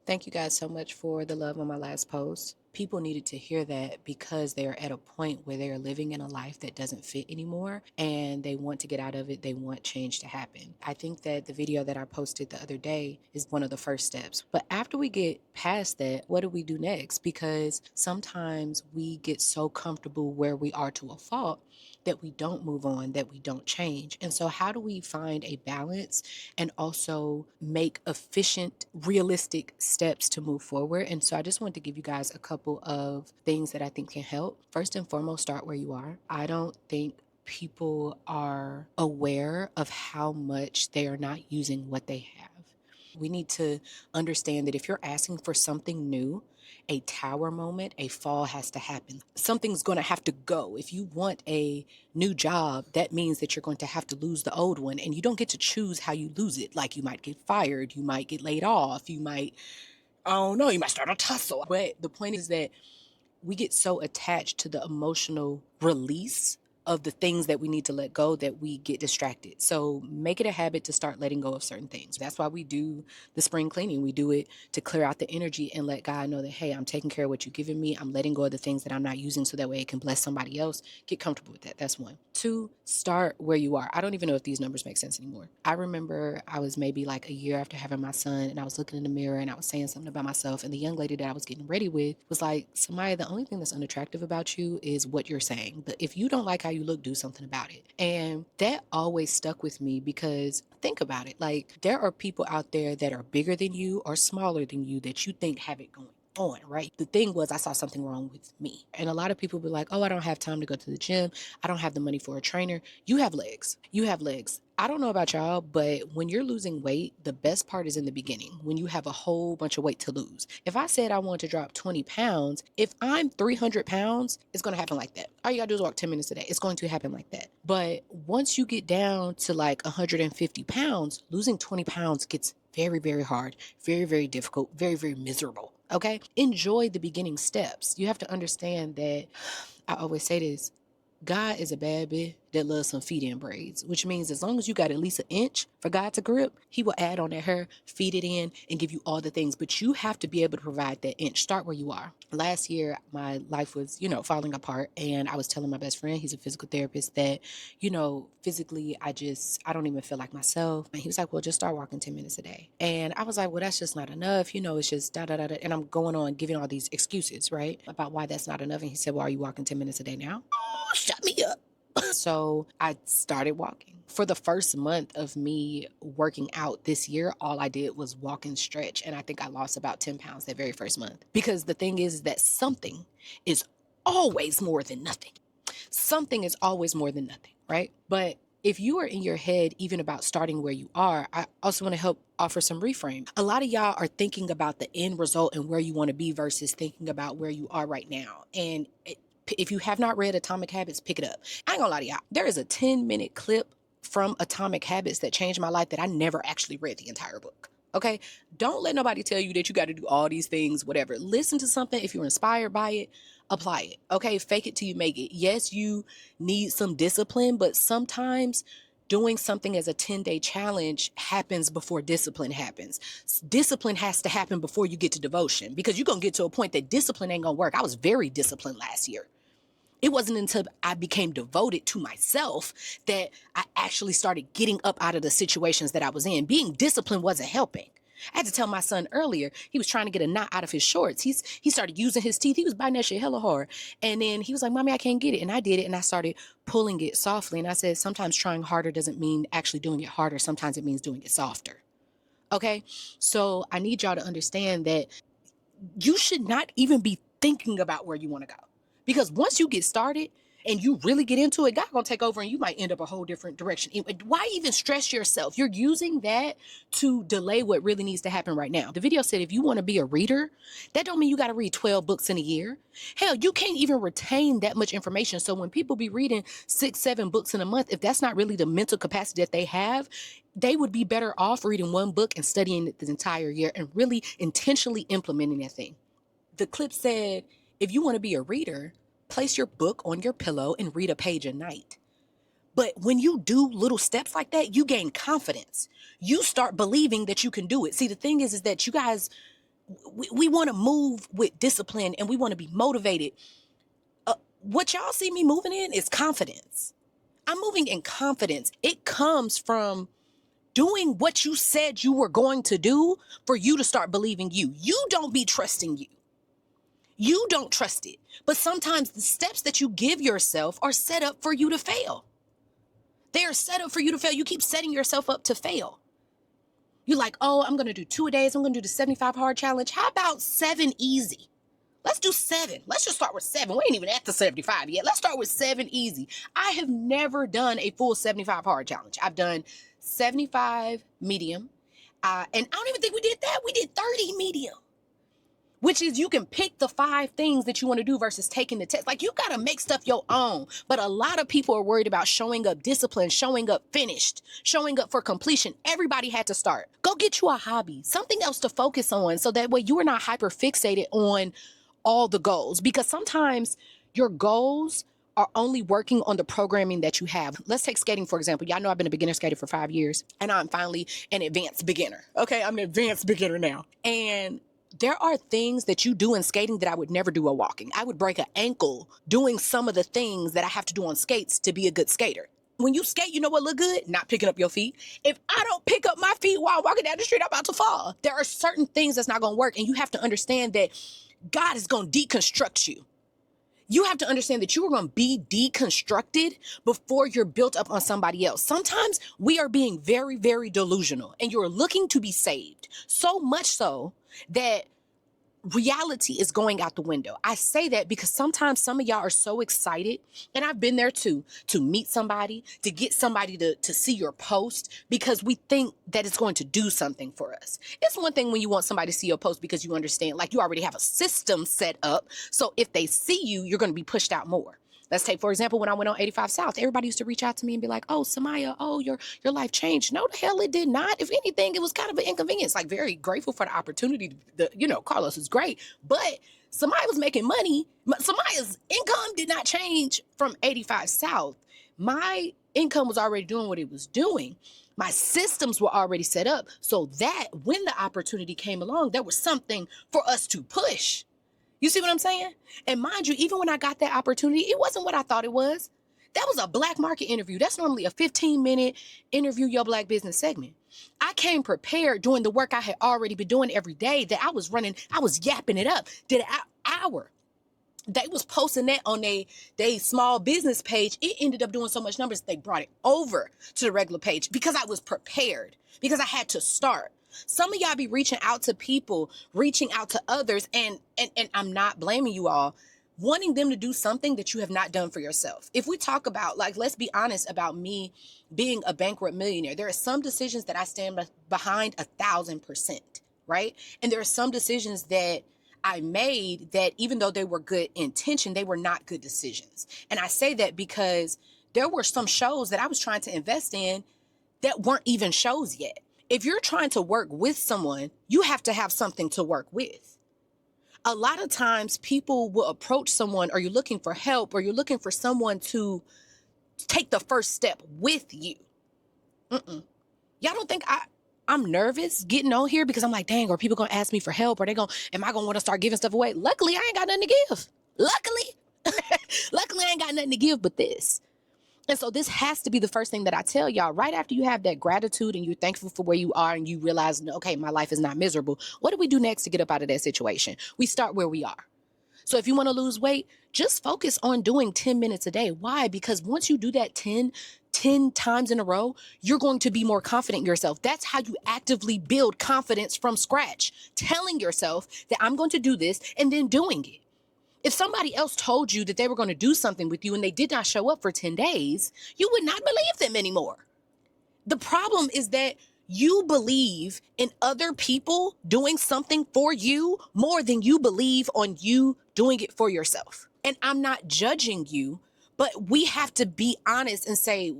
Thank you guys so much for the love on my last post. People needed to hear that because they are at a point where they are living in a life that doesn't fit anymore and they want to get out of it. They want change to happen. I think that the video that I posted the other day is one of the first steps. But after we get past that, what do we do next? Because sometimes we get so comfortable where we are to a fault that we don't move on, that we don't change. And so, how do we find a balance and also make efficient, realistic steps to move forward? And so, I just wanted to give you guys a couple of things that I think can help. First and foremost, start where you are. I don't think people are aware of how much they are not using what they have. We need to understand that if you're asking for something new, a tower moment, a fall has to happen. Something's going to have to go. If you want a new job, that means that you're going to have to lose the old one. And you don't get to choose how you lose it. Like, you might get fired, you might get laid off, you might, I don't know, you might start a tussle. But the point is that we get so attached to the emotional release of the things that we need to let go that we get distracted. So make it a habit to start letting go of certain things. That's why we do the spring cleaning. We do it to clear out the energy and let God know that, hey, I'm taking care of what you've given me. I'm letting go of the things that I'm not using so that way it can bless somebody else. Get comfortable with that. That's one. Two, start where you are. I don't even know if these numbers make sense anymore. I remember I was maybe like a year after having my son and I was looking in the mirror and I was saying something about myself, and the young lady that I was getting ready with was like, Samaya, the only thing that's unattractive about you is what you're saying. But if you don't like how you look, do something about it. And that always stuck with me because think about it. Like, there are people out there that are bigger than you or smaller than you that you think have it going on, right? The thing was, I saw something wrong with me. And a lot of people be like, oh, I don't have time to go to the gym. I don't have the money for a trainer. You have legs. You have legs. I don't know about y'all, but when you're losing weight, the best part is in the beginning, when you have a whole bunch of weight to lose. If I said I want to drop 20 pounds, if I'm 300 pounds, it's going to happen like that. All you got to do is walk 10 minutes a day. It's going to happen like that. But once you get down to like 150 pounds, losing 20 pounds gets very, very hard, very, very difficult, very, very miserable. Okay? Enjoy the beginning steps. You have to understand that I always say this: God is a bad bitch that loves some feet in braids, which means as long as you got at least an inch for God to grip, he will add on that hair, feed it in, and give you all the things. But you have to be able to provide that inch. Start where you are. Last year, my life was, falling apart. And I was telling my best friend, he's a physical therapist, that, physically, I don't even feel like myself. And he was like, well, just start walking 10 minutes a day. And I was like, well, that's just not enough. It's just da, da, da, da. And I'm going on giving all these excuses, right? About why that's not enough. And he said, well, are you walking 10 minutes a day now? Oh, shut me up. So I started walking. For the first month of me working out this year, all I did was walk and stretch. And I think I lost about 10 pounds that very first month. Because the thing is that something is always more than nothing. Something is always more than nothing, right? But if you are in your head even about starting where you are, I also want to help offer some reframe. A lot of y'all are thinking about the end result and where you want to be versus thinking about where you are right now. And if you have not read Atomic Habits, pick it up. I ain't gonna lie to y'all. There is a 10-minute clip from Atomic Habits that changed my life that I never actually read the entire book. Okay? Don't let nobody tell you that you got to do all these things, whatever. Listen to something. If you're inspired by it, apply it. Okay? Fake it till you make it. Yes, you need some discipline, but sometimes doing something as a 10-day challenge happens before discipline happens. Discipline has to happen before you get to devotion, because you're going to get to a point that discipline ain't going to work. I was very disciplined last year. It wasn't until I became devoted to myself that I actually started getting up out of the situations that I was in. Being disciplined wasn't helping. I had to tell my son earlier, he was trying to get a knot out of his shorts. He started using his teeth. He was biting that shit hella hard. And then he was like, Mommy, I can't get it. And I did it. And I started pulling it softly. And I said, sometimes trying harder doesn't mean actually doing it harder. Sometimes it means doing it softer. Okay? So I need y'all to understand that you should not even be thinking about where you want to go. Because once you get started and you really get into it, God gonna take over and you might end up a whole different direction. Why even stress yourself? You're using that to delay what really needs to happen right now. The video said if you want to be a reader, that don't mean you got to read 12 books in a year. Hell, you can't even retain that much information. So when people be reading 6, 7 books in a month, if that's not really the mental capacity that they have, they would be better off reading one book and studying it the entire year and really intentionally implementing that thing. The clip said, if you want to be a reader, place your book on your pillow and read a page a night. But when you do little steps like that, you gain confidence. You start believing that you can do it. See, the thing is that you guys we want to move with discipline and we want to be motivated. What y'all see me moving in is confidence. I'm moving in confidence. It comes from doing what you said you were going to do for you to start believing you. You don't be trusting you. You don't trust it. But sometimes the steps that you give yourself are set up for you to fail. They are set up for you to fail. You keep setting yourself up to fail. You're like, oh, I'm going to do 2 a days. I'm going to do the 75 hard challenge. How about 7 easy? Let's do 7. Let's just start with 7. We ain't even at the 75 yet. Let's start with 7 easy. I have never done a full 75 hard challenge. I've done 75 medium. And I don't even think we did that. We did 30 medium, which is you can pick the 5 things that you want to do versus taking the test. Like, you got to make stuff your own. But a lot of people are worried about showing up disciplined, showing up finished, showing up for completion. Everybody had to start. Go get you a hobby, something else to focus on, so that way you are not hyper fixated on all the goals, because sometimes your goals are only working on the programming that you have. Let's take skating, for example. Y'all know I've been a beginner skater for 5 years, and I'm finally an advanced beginner. Okay, I'm an advanced beginner now. And there are things that you do in skating that I would never do while walking. I would break an ankle doing some of the things that I have to do on skates to be a good skater. When you skate, you know what look good? Not picking up your feet. If I don't pick up my feet while I'm walking down the street, I'm about to fall. There are certain things that's not going to work, and you have to understand that God is going to deconstruct you. You have to understand that you are going to be deconstructed before you're built up on somebody else. Sometimes we are being very, very delusional, and you're looking to be saved. So much so that reality is going out the window. I say that because sometimes some of y'all are so excited, and I've been there too, to meet somebody, to get somebody to see your post, because we think that it's going to do something for us. It's one thing when you want somebody to see your post because you understand, like, you already have a system set up. So if they see you, you're going to be pushed out more. Let's take, for example, when I went on 85 South, everybody used to reach out to me and be like, oh, Samaya, oh, your life changed. No, the hell it did not. If anything, it was kind of an inconvenience. Like, very grateful for the opportunity. Carlos is great. But Samaya was making money. Samaya's income did not change from 85 South. My income was already doing what it was doing. My systems were already set up so that when the opportunity came along, there was something for us to push. You see what I'm saying? And mind you, even when I got that opportunity, it wasn't what I thought it was. That was a black market interview. That's normally a 15-minute interview, your black business segment. I came prepared doing the work I had already been doing every day that I was running. I was yapping it up. Did an hour. They was posting that on they small business page. It ended up doing so much numbers, they brought it over to the regular page because I was prepared, because I had to start. Some of y'all be reaching out to people, reaching out to others, and I'm not blaming you all, wanting them to do something that you have not done for yourself. If we talk about, like, let's be honest about me being a bankrupt millionaire, there are some decisions that I stand behind 1,000%, right? And there are some decisions that I made that, even though they were good intention, they were not good decisions. And I say that because there were some shows that I was trying to invest in that weren't even shows yet. If you're trying to work with someone, you have to have something to work with. A lot of times people will approach someone, or you're looking for help, or you're looking for someone to take the first step with you. Y'all don't think I'm nervous getting on here because I'm like, dang, are people going to ask me for help? Am I going to want to start giving stuff away? Luckily, I ain't got nothing to give. Luckily, I ain't got nothing to give but this. And so this has to be the first thing that I tell y'all. Right after you have that gratitude and you're thankful for where you are and you realize, okay, my life is not miserable. What do we do next to get up out of that situation? We start where we are. So if you want to lose weight, just focus on doing 10 minutes a day. Why? Because once you do that 10 times in a row, you're going to be more confident in yourself. That's how you actively build confidence from scratch. Telling yourself that I'm going to do this and then doing it. If somebody else told you that they were going to do something with you and they did not show up for 10 days, you would not believe them anymore. The problem is that you believe in other people doing something for you more than you believe on you doing it for yourself. And I'm not judging you, but we have to be honest and say,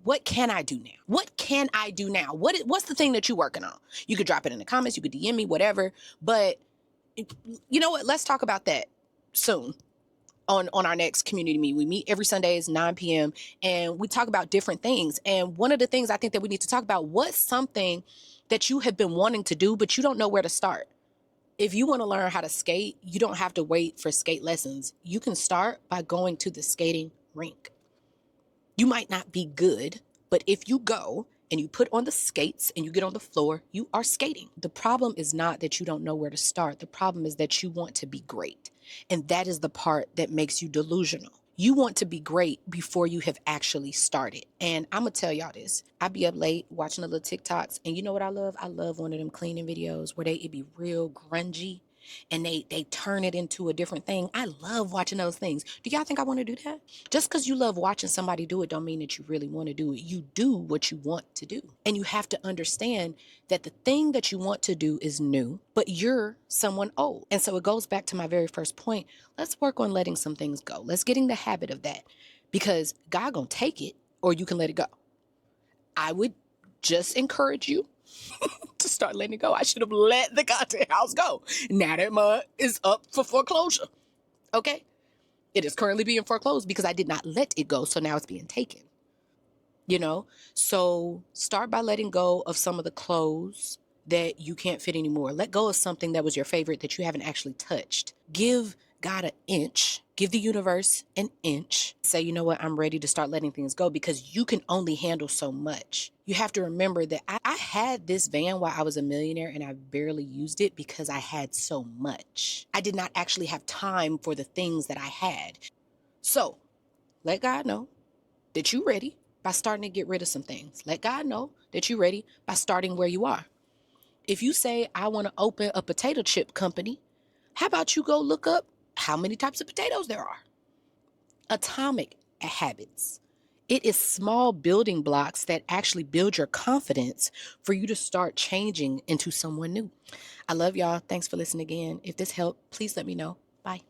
what can I do now? What can I do now? What's the thing that you're working on? You could drop it in the comments. You could DM me, whatever. But you know what? Let's talk about that soon on our next community meet. We meet every Sundays, 9 p.m. and we talk about different things. And one of the things I think that we need to talk about, what's something that you have been wanting to do, but you don't know where to start? If you want to learn how to skate, you don't have to wait for skate lessons. You can start by going to the skating rink. You might not be good, but if you go and you put on the skates and you get on the floor, you are skating. The problem is not that you don't know where to start. The problem is that you want to be great. And that is the part that makes you delusional. You want to be great before you have actually started. And I'm going to tell y'all this. I be up late watching the little TikToks. And you know what I love? I love one of them cleaning videos where it be real grungy and they turn it into a different thing. I love watching those things. Do y'all think I want to do that? Just because you love watching somebody do it don't mean that you really want to do it. You do what you want to do. And you have to understand that the thing that you want to do is new, but you're someone old. And so it goes back to my very first point. Let's work on letting some things go. Let's get in the habit of that, because God gonna take it or you can let it go. I would just encourage you to start letting it go. I should have let the goddamn house go. Now that mud is up for foreclosure. Okay? It is currently being foreclosed because I did not let it go. So now it's being taken. You know? So start by letting go of some of the clothes that you can't fit anymore. Let go of something that was your favorite that you haven't actually touched. Give God an inch. Give the universe an inch. Say, you know what? I'm ready to start letting things go, because you can only handle so much. You have to remember that I had this van while I was a millionaire and I barely used it because I had so much. I did not actually have time for the things that I had. So let God know that you're ready by starting to get rid of some things. Let God know that you're ready by starting where you are. If you say, I want to open a potato chip company, how about you go look up how many types of potatoes there are? Atomic habits. It is small building blocks that actually build your confidence for you to start changing into someone new. I love y'all. Thanks for listening again. If this helped, please let me know. Bye.